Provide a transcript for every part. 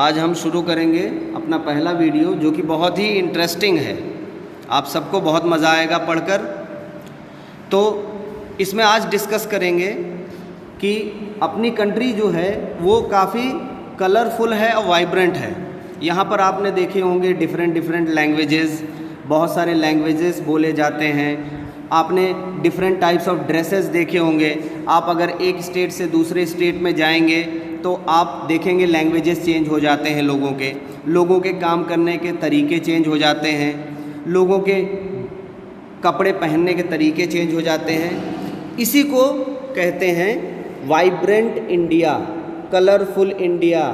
आज हम शुरू करेंगे अपना पहला वीडियो जो कि बहुत ही इंटरेस्टिंग है। आप सबको बहुत मज़ा आएगा पढ़कर। तो इसमें आज डिस्कस करेंगे कि अपनी कंट्री जो है वो काफ़ी कलरफुल है और वाइब्रेंट है। यहाँ पर आपने देखे होंगे डिफरेंट लैंग्वेजेस, बहुत सारे लैंग्वेजेस बोले जाते हैं। आपने डिफरेंट टाइप्स ऑफ ड्रेसेस देखे होंगे। आप अगर एक स्टेट से दूसरे स्टेट में जाएंगे तो आप देखेंगे लैंग्वेजेस चेंज हो जाते हैं, लोगों के काम करने के तरीके चेंज हो जाते हैं, लोगों के कपड़े पहनने के तरीके चेंज हो जाते हैं। इसी को कहते हैं वाइब्रेंट इंडिया, कलरफुल इंडिया।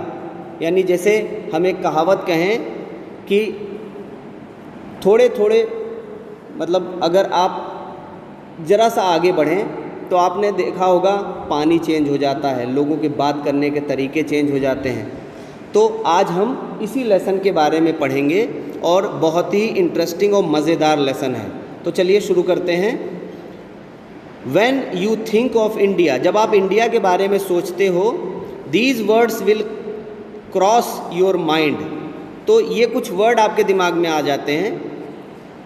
यानी जैसे हम एक कहावत कहें कि थोड़े मतलब अगर आप ज़रा सा आगे बढ़ें तो आपने देखा होगा पानी चेंज हो जाता है, लोगों के बात करने के तरीके चेंज हो जाते हैं। तो आज हम इसी लेसन के बारे में पढ़ेंगे और बहुत ही इंटरेस्टिंग और मज़ेदार लेसन है। तो चलिए शुरू करते हैं। When you think of India, जब आप इंडिया के बारे में सोचते हो, these words will cross your mind। तो ये कुछ वर्ड आपके दिमाग में आ जाते हैं: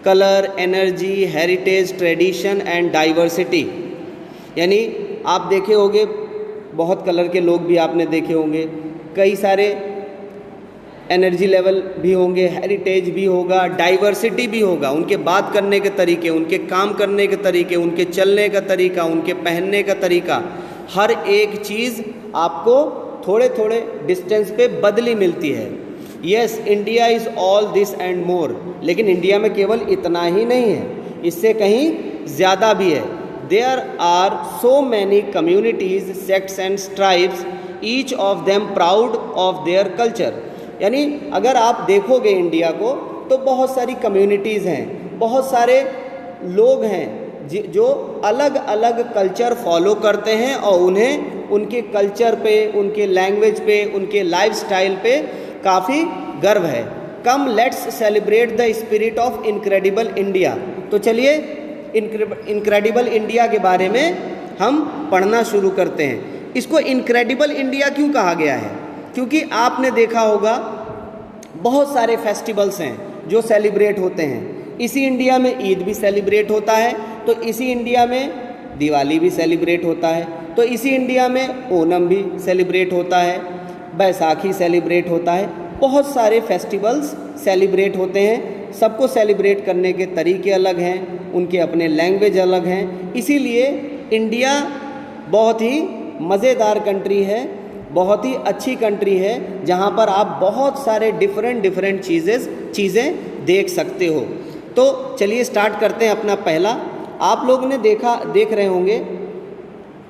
colour, energy, heritage, tradition and diversity. यानी आप देखे होंगे बहुत कलर के लोग भी आपने देखे होंगे, कई सारे एनर्जी लेवल भी होंगे, हेरिटेज भी होगा, डाइवर्सिटी भी होगा। उनके बात करने के तरीके, उनके काम करने के तरीके, उनके चलने का तरीका, उनके पहनने का तरीका, हर एक चीज़ आपको थोड़े डिस्टेंस पे बदली मिलती है। Yes, India is all this and more. लेकिन इंडिया में केवल इतना ही नहीं है, इससे कहीं ज़्यादा भी है। There are so many communities, sects and tribes, each of them proud of their culture. यानी अगर आप देखोगे इंडिया को तो बहुत सारी कम्युनिटीज़ हैं, बहुत सारे लोग हैं जो अलग अलग कल्चर फॉलो करते हैं और उन्हें उनके कल्चर पे, उनके लैंग्वेज पे, उनके लाइफस्टाइल पे काफ़ी गर्व है। Come let's celebrate the spirit of incredible India. तो चलिए इनक्रेडिबल इंडिया के बारे में हम पढ़ना शुरू करते हैं। इसको इनक्रेडिबल इंडिया क्यों कहा गया है? क्योंकि आपने देखा होगा बहुत सारे फेस्टिवल्स हैं जो सेलिब्रेट होते हैं। इसी इंडिया में ईद भी सेलिब्रेट होता है, तो इसी इंडिया में दिवाली भी सेलिब्रेट होता है, तो इसी इंडिया में ओणम भी सेलिब्रेट होता है, बैसाखी सेलिब्रेट होता है। बहुत सारे फेस्टिवल्स सेलिब्रेट होते हैं। सबको सेलिब्रेट करने के तरीके अलग हैं, उनके अपने लैंग्वेज अलग हैं। इसीलिए इंडिया बहुत ही मज़ेदार कंट्री है, बहुत ही अच्छी कंट्री है, जहाँ पर आप बहुत सारे डिफरेंट चीज़ें देख सकते हो। तो चलिए स्टार्ट करते हैं अपना पहला। आप लोग ने देख रहे होंगे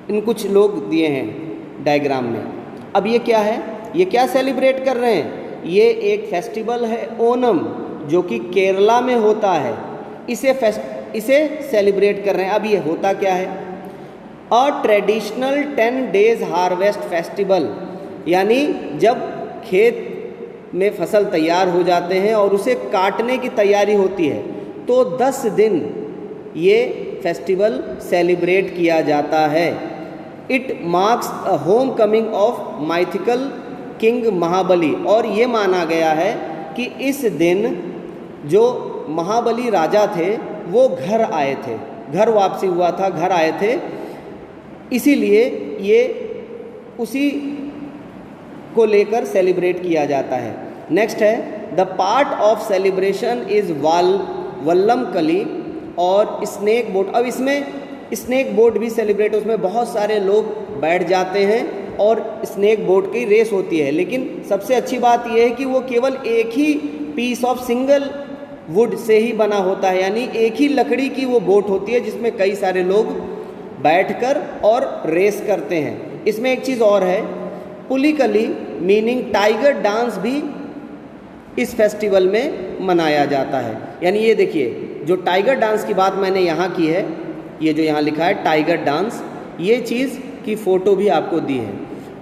इन कुछ लोग दिए हैं डायग्राम में। अब ये क्या है? ये क्या सेलिब्रेट कर रहे हैं? ये एक फेस्टिवल है ओणम, जो कि केरला में होता है। इसे सेलिब्रेट कर रहे हैं। अब ये होता क्या है? A traditional 10 days harvest festival. यानी जब खेत में फसल तैयार हो जाते हैं और उसे काटने की तैयारी होती है तो 10 दिन ये फेस्टिवल सेलिब्रेट किया जाता है। It marks a homecoming of mythical king Mahabali. और ये माना गया है कि इस दिन जो महाबली राजा थे वो घर आए थे, घर वापसी हुआ था, घर आए थे, इसीलिए ये उसी को लेकर सेलिब्रेट किया जाता है। नेक्स्ट है the part of celebration is Vallabh कली और स्नेक बोट। अब इसमें स्नेक बोट भी सेलिब्रेट, उसमें बहुत सारे लोग बैठ जाते हैं और स्नेक बोट की रेस होती है। लेकिन सबसे अच्छी बात यह है कि वो केवल एक ही पीस ऑफ सिंगल वुड से ही बना होता है, यानी एक ही लकड़ी की वो बोट होती है जिसमें कई सारे लोग बैठकर और रेस करते हैं। इसमें एक चीज़ और है, पुलिकली मीनिंग टाइगर डांस भी इस फेस्टिवल में मनाया जाता है। यानी ये देखिए, जो टाइगर डांस की बात मैंने यहाँ की है, ये जो यहाँ लिखा है टाइगर डांस, ये चीज़ की फ़ोटो भी आपको दी है।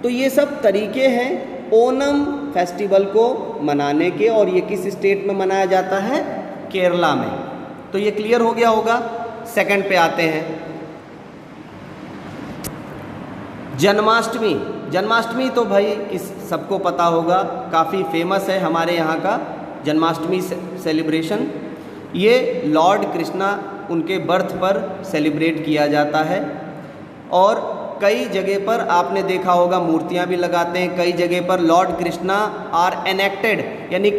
तो ये सब तरीके हैं ओणम फेस्टिवल को मनाने के, और ये किस स्टेट में मनाया जाता है? केरला में। तो ये क्लियर हो गया होगा। सेकंड पे आते हैं, जन्माष्टमी। जन्माष्टमी तो भाई सबको पता होगा, काफ़ी फेमस है हमारे यहाँ का जन्माष्टमी सेलिब्रेशन। ये लॉर्ड कृष्णा उनके बर्थ पर सेलिब्रेट किया जाता है और कई जगह पर आपने देखा होगा मूर्तियाँ भी लगाते हैं। कई जगह पर लॉर्ड कृष्णा आर एनेक्टेड, यानी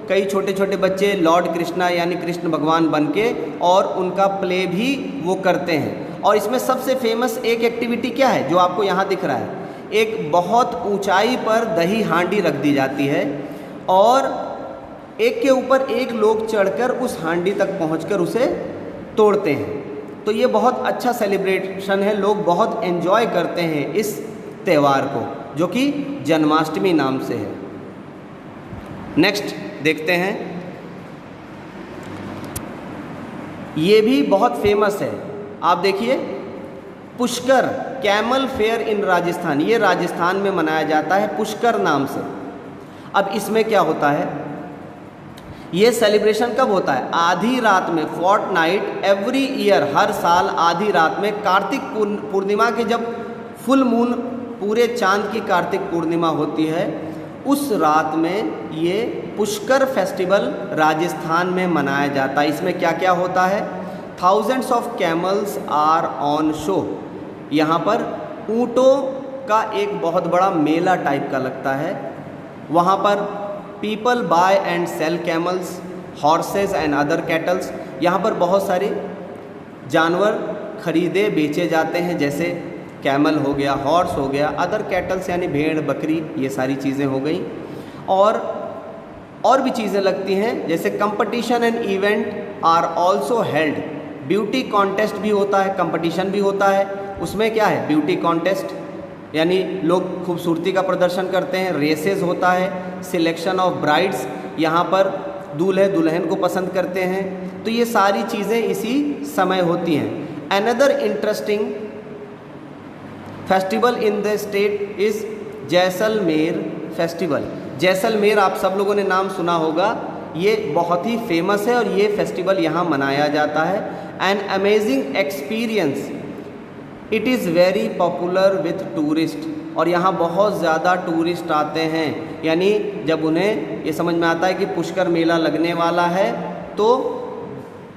कई छोटे छोटे बच्चे लॉर्ड कृष्णा यानी कृष्ण भगवान बन के और उनका प्ले भी वो करते हैं। और इसमें सबसे फेमस एक एक्टिविटी क्या है जो आपको यहाँ दिख रहा है, एक बहुत ऊंचाई पर दही हांडी रख दी जाती है और एक के ऊपर एक लोग चढ़कर उस हांडी तक पहुंचकर उसे तोड़ते हैं। तो ये बहुत अच्छा सेलिब्रेशन है, लोग बहुत एंजॉय करते हैं इस त्यौहार को जो कि जन्माष्टमी नाम से है। नेक्स्ट देखते हैं, ये भी बहुत फेमस है। आप देखिए Pushkar camel fair in Rajasthan, ये राजस्थान में मनाया जाता है पुष्कर नाम से। अब इसमें क्या होता है, ये सेलिब्रेशन कब होता है, आधी रात में, फोर्टनाइट एवरी ईयर, हर साल आधी रात में कार्तिक पूर्णिमा के जब फुल मून, पूरे चांद की कार्तिक पूर्णिमा होती है, उस रात में ये पुष्कर फेस्टिवल राजस्थान में मनाया जाता है। इसमें क्या क्या होता है, thousands of camels are on show, यहाँ पर ऊँटों का एक बहुत बड़ा मेला टाइप का लगता है। वहाँ पर people buy and sell camels, horses and other cattles, यहाँ पर बहुत सारे जानवर खरीदे बेचे जाते हैं, जैसे कैमल हो गया, हॉर्स हो गया, अदर कैटल्स यानी भेड़ बकरी, ये सारी चीज़ें हो गई। और भी चीज़ें लगती हैं, जैसे competition and event are also held, beauty contest भी होता है, कंपटीशन भी होता है। उसमें क्या है, ब्यूटी कॉन्टेस्ट यानी लोग खूबसूरती का प्रदर्शन करते हैं, रेसेस होता है, सिलेक्शन ऑफ ब्राइड्स, यहाँ पर दूल्हे दुल्हन को पसंद करते हैं। तो ये सारी चीज़ें इसी समय होती हैं। Another interesting festival in the state is Jaisalmer festival. Jaisalmer आप सब लोगों ने नाम सुना होगा, ये बहुत ही फेमस है और ये फेस्टिवल यहाँ मनाया जाता है। An amazing experience, it is very popular with tourist, और यहाँ बहुत ज़्यादा टूरिस्ट आते हैं। यानी जब उन्हें ये समझ में आता है कि पुष्कर मेला लगने वाला है तो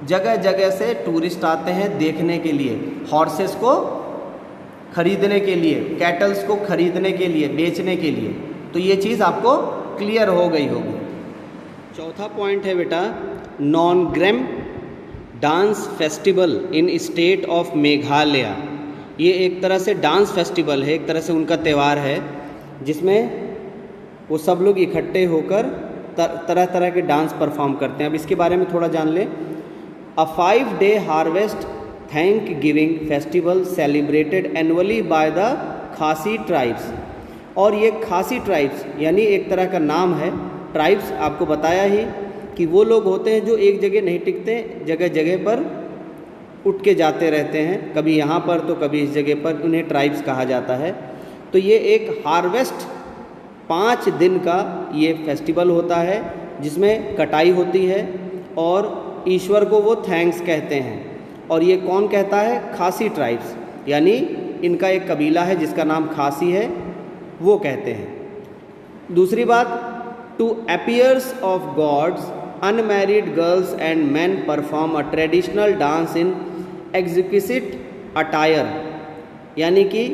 जगह जगह से टूरिस्ट आते हैं देखने के लिए, हॉर्सेस को खरीदने के लिए, कैटल्स को खरीदने के लिए, बेचने के लिए। तो ये चीज़ आपको क्लियर हो गई होगी। चौथा पॉइंट है बेटा, Nongkrem dance festival in state of Meghalaya. ये एक तरह से डांस फेस्टिवल है, एक तरह से उनका त्यौहार है, जिसमें वो सब लोग इकट्ठे होकर तरह तरह के डांस परफॉर्म करते हैं। अब इसके बारे में थोड़ा जान लें। अ 5-day harvest thank giving festival celebrated annually by the खासी ट्राइब्स। और ये खासी ट्राइब्स यानी एक तरह का नाम है, ट्राइब्स आपको बताया ही कि वो लोग होते हैं जो एक जगह नहीं टिकते, जगह जगह पर उठ के जाते रहते हैं, कभी यहाँ पर तो कभी इस जगह पर, उन्हें ट्राइब्स कहा जाता है। तो ये एक हार्वेस्ट 5 दिन का ये फेस्टिवल होता है जिसमें कटाई होती है और ईश्वर को वो थैंक्स कहते हैं। और ये कौन कहता है, खासी ट्राइब्स, यानी इनका एक कबीला है जिसका नाम खासी है, वो कहते हैं। दूसरी बात, to appears of gods unmarried girls and man perform a traditional dance in exquisite attire, यानी कि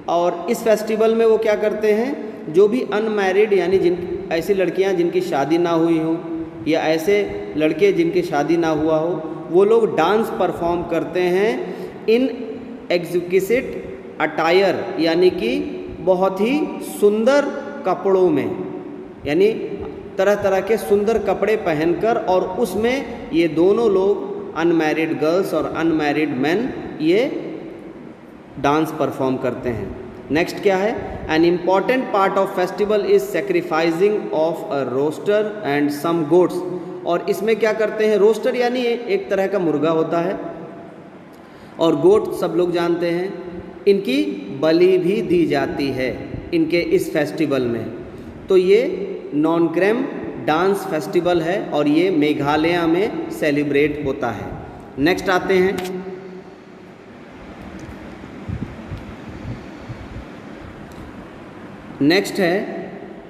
और इस फेस्टिवल में वो क्या करते हैं, जो भी अनमैरिड यानी ऐसी लड़कियां जिनकी शादी ना हुई हो या ऐसे लड़के जिनकी शादी ना हुआ हो, वो लोग डांस परफॉर्म करते हैं इन एक्जिक्विसिट अटायर, यानी कि बहुत ही सुंदर कपड़ों में, यानी तरह तरह के सुंदर कपड़े पहनकर, और उसमें ये दोनों लोग अनमैरिड गर्ल्स और अनमैरिड मैन ये डांस परफॉर्म करते हैं। नेक्स्ट क्या है, an important part of festival is sacrificing of a rooster and some goats. और इसमें क्या करते हैं, रोस्टर यानी एक तरह का मुर्गा होता है, और गोट सब लोग जानते हैं, इनकी बलि भी दी जाती है इनके इस फेस्टिवल में। तो ये नॉनग्रेम डांस फेस्टिवल है और ये मेघालय में सेलिब्रेट होता है। नेक्स्ट आते हैं, नेक्स्ट है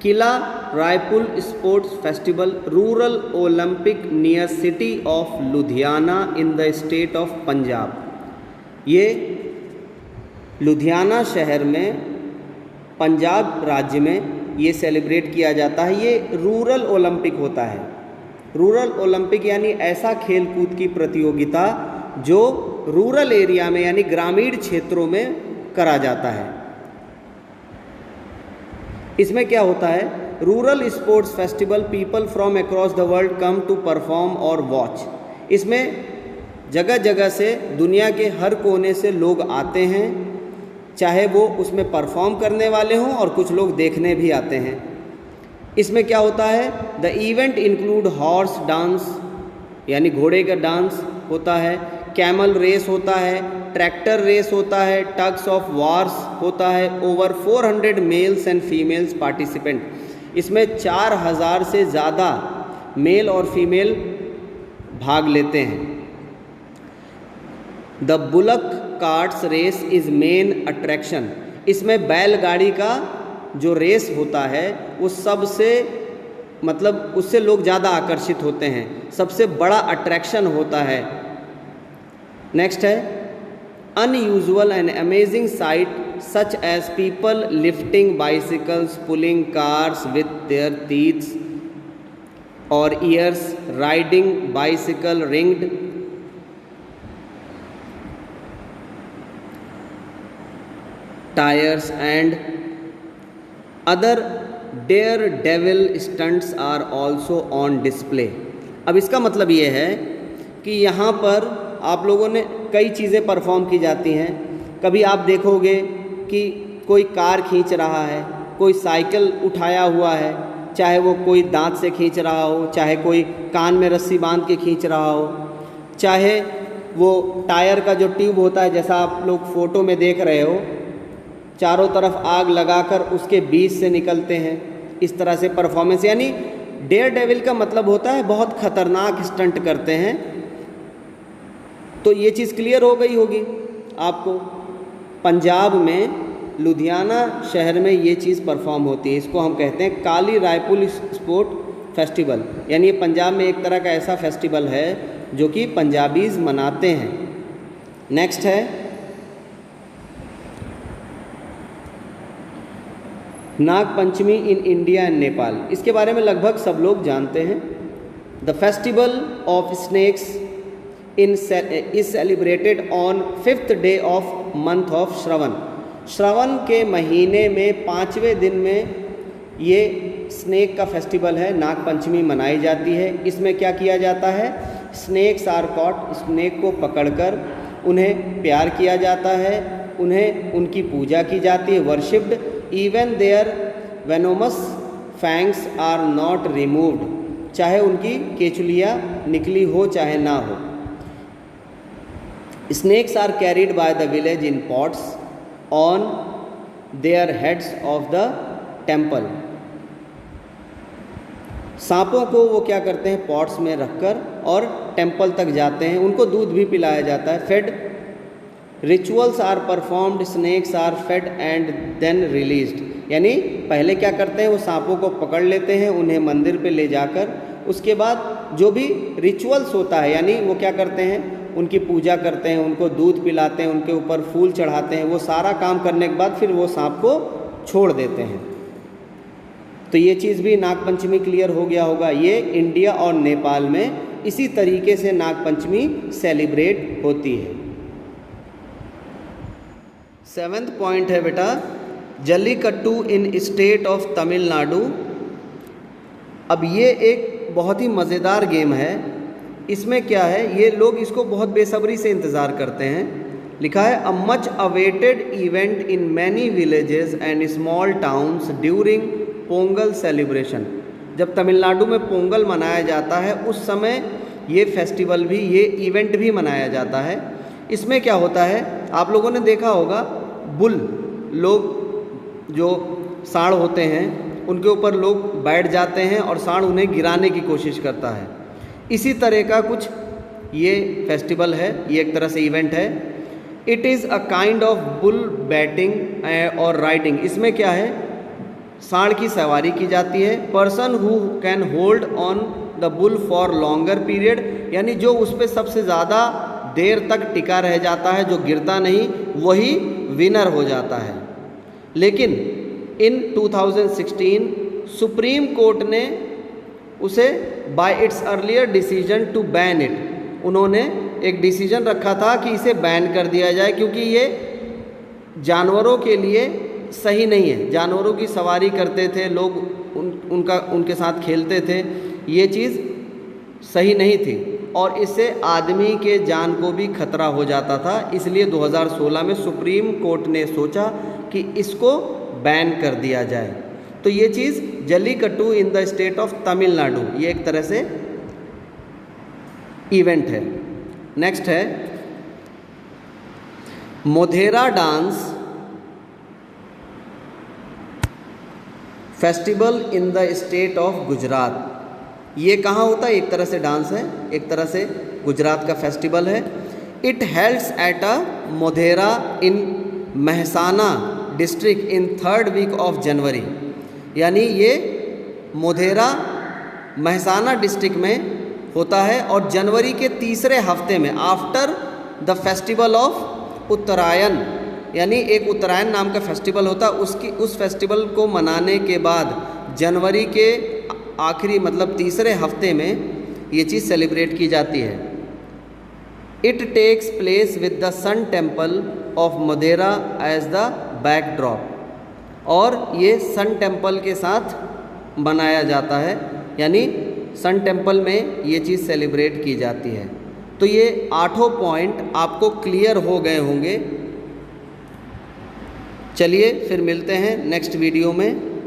Kila Raipur sports festival rural Olympic near city of Ludhiana in the state of Punjab. ये लुधियाना शहर में पंजाब राज्य में ये सेलिब्रेट किया जाता है। ये रूरल ओलंपिक होता है। रूरल ओलंपिक यानी ऐसा खेल कूद की प्रतियोगिता जो रूरल एरिया में यानी ग्रामीण क्षेत्रों में करा जाता है। इसमें क्या होता है, rural sports festival people from across the world come to perform और वॉच। इसमें जगह जगह से दुनिया के हर कोने से लोग आते हैं, चाहे वो उसमें परफॉर्म करने वाले हों और कुछ लोग देखने भी आते हैं। इसमें क्या होता है, the event include horse dance यानी घोड़े का डांस होता है, कैमल रेस होता है, ट्रैक्टर रेस होता है, टग्स ऑफ वार्स होता है। Over 400 mails and females participant. इसमें 4000 से ज़्यादा मेल और फीमेल भाग लेते हैं। The bullock carts race is main attraction. इसमें बैलगाड़ी का जो रेस होता है वो सबसे मतलब उससे लोग ज़्यादा आकर्षित होते हैं, सबसे बड़ा अट्रैक्शन होता है। नेक्स्ट है unusual and amazing sight such as people lifting bicycles pulling cars with their teeths और ears riding bicycle ringed tyres and other daredevil stunts are also on display. अब इसका मतलब ये है कि यहाँ पर आप लोगों ने कई चीज़ें परफॉर्म की जाती हैं। कभी आप देखोगे कि कोई कार खींच रहा है, कोई साइकिल उठाया हुआ है, चाहे वो कोई दांत से खींच रहा हो, चाहे कोई कान में रस्सी बांध के खींच रहा हो, चाहे वो टायर का जो ट्यूब होता है जैसा आप लोग फ़ोटो में देख रहे हो, चारों तरफ आग लगाकर उसके बीच से निकलते हैं। इस तरह से परफॉर्मेंस यानी डेयर डेविल का मतलब होता है बहुत खतरनाक स्टंट करते हैं। तो ये चीज़ क्लियर हो गई होगी आपको। पंजाब में लुधियाना शहर में ये चीज़ परफॉर्म होती है। इसको हम कहते हैं काली रायपुर स्पोर्ट फेस्टिवल, यानी ये पंजाब में एक तरह का ऐसा फेस्टिवल है जो कि पंजाबीज़ मनाते हैं। नेक्स्ट है Nag Panchami in India and Nepal. इसके बारे में लगभग सब लोग जानते हैं। The festival of snakes is celebrated on 5th day of month of Shravan. Shravan के महीने में 5वें दिन में ये स्नेक का फेस्टिवल है, नाग पंचमी मनाई जाती है। इसमें क्या किया जाता है, स्नेक्स आर कॉट, स्नेक को पकड़कर उन्हें प्यार किया जाता है, उन्हें उनकी पूजा की जाती है, worshipped. Even their venomous fangs are not removed, चाहे उनकी केचुलियाँ निकली हो चाहे ना हो। Snakes are carried by the village in pots on their heads of the temple. सांपों को वो क्या करते हैं, पॉट्स में रखकर और टेम्पल तक जाते हैं, उनको दूध भी पिलाया जाता है। Fed rituals are performed, snakes are fed and then released. यानी पहले क्या करते हैं, वो सांपों को पकड़ लेते हैं, उन्हें मंदिर पे ले जाकर उसके बाद जो भी रिचुअल्स होता है यानी वो क्या करते हैं, उनकी पूजा करते हैं, उनको दूध पिलाते हैं, उनके ऊपर फूल चढ़ाते हैं। वो सारा काम करने के बाद फिर वो सांप को छोड़ देते हैं। तो ये चीज़ भी नागपंचमी क्लियर हो गया होगा। ये इंडिया और नेपाल में इसी तरीके से नागपंचमी सेलिब्रेट होती है। 7th पॉइंट है बेटा, जल्लीकट्टू इन स्टेट ऑफ तमिलनाडु। अब ये एक बहुत ही मज़ेदार गेम है। इसमें क्या है, ये लोग इसको बहुत बेसब्री से इंतज़ार करते हैं। लिखा है a much awaited event in many villages and small towns during Pongal celebration. जब तमिलनाडु में पोंगल मनाया जाता है उस समय ये फेस्टिवल भी, ये इवेंट भी मनाया जाता है। इसमें क्या होता है, आप लोगों ने देखा होगा बुल लोग जो सांड होते हैं उनके ऊपर लोग बैठ जाते हैं और सांड उन्हें गिराने की कोशिश करता है। इसी तरह का कुछ ये फेस्टिवल है, ये एक तरह से इवेंट है। It is a kind of bull batting और राइडिंग। इसमें क्या है, सांड की सवारी की जाती है। Person who can hold on the bull for longer period, यानी जो उस पर सबसे ज़्यादा देर तक टिका रह जाता है, जो गिरता नहीं, वही विनर हो जाता है। लेकिन इन 2016 सुप्रीम कोर्ट ने उसे by its earlier decision to ban it, उन्होंने एक डिसीजन रखा था कि इसे बैन कर दिया जाए, क्योंकि ये जानवरों के लिए सही नहीं है। जानवरों की सवारी करते थे लोग, उनके साथ खेलते थे, ये चीज़ सही नहीं थी और इससे आदमी के जान को भी खतरा हो जाता था। इसलिए 2016 में सुप्रीम कोर्ट ने सोचा कि इसको बैन कर दिया जाए। तो ये चीज़ Jallikattu in the state of Tamil Nadu, ये एक तरह से इवेंट है। नेक्स्ट है Modhera dance festival in the state of Gujarat. ये कहाँ होता है? एक तरह से डांस है, एक तरह से गुजरात का फेस्टिवल है। It helds at a Modhera in Mehsana district in 3rd week of January, यानी ये मोधेरा महसाना डिस्ट्रिक्ट में होता है और जनवरी के तीसरे हफ्ते में, आफ्टर द फेस्टिवल ऑफ उत्तरायण, यानी एक उत्तरायण नाम का फेस्टिवल होता है, उस फेस्टिवल को मनाने के बाद जनवरी के आखिरी मतलब तीसरे हफ्ते में ये चीज़ सेलिब्रेट की जाती है। It takes place with the sun temple of Modhera as the backdrop, और ये सन टेम्पल के साथ मनाया जाता है, यानी सन टेम्पल में ये चीज़ सेलिब्रेट की जाती है। तो ये 8 पॉइंट आपको क्लियर हो गए होंगे। चलिए फिर मिलते हैं नेक्स्ट वीडियो में।